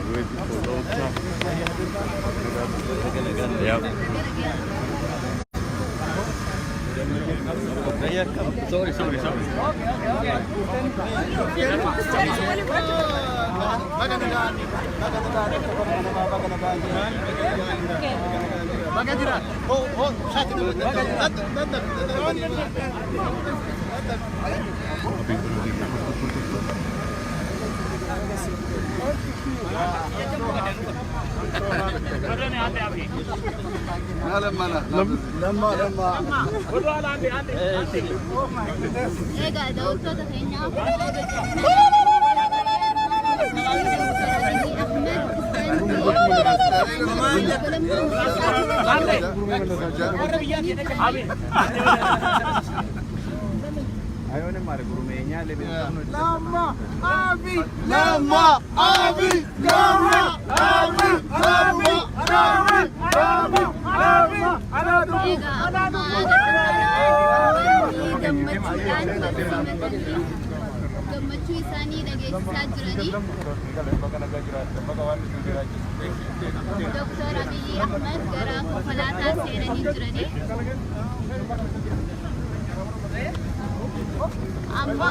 Yep. Sorry. Ayaw na mare gurumenya lebih Lama Abi Lama Abi Lama Abi Lama Abi Lama Abi gammachuu isaanii dhageessisaa jiranii Dr. Abiy Ahmed gara konkolaataa seenanii jiranii amma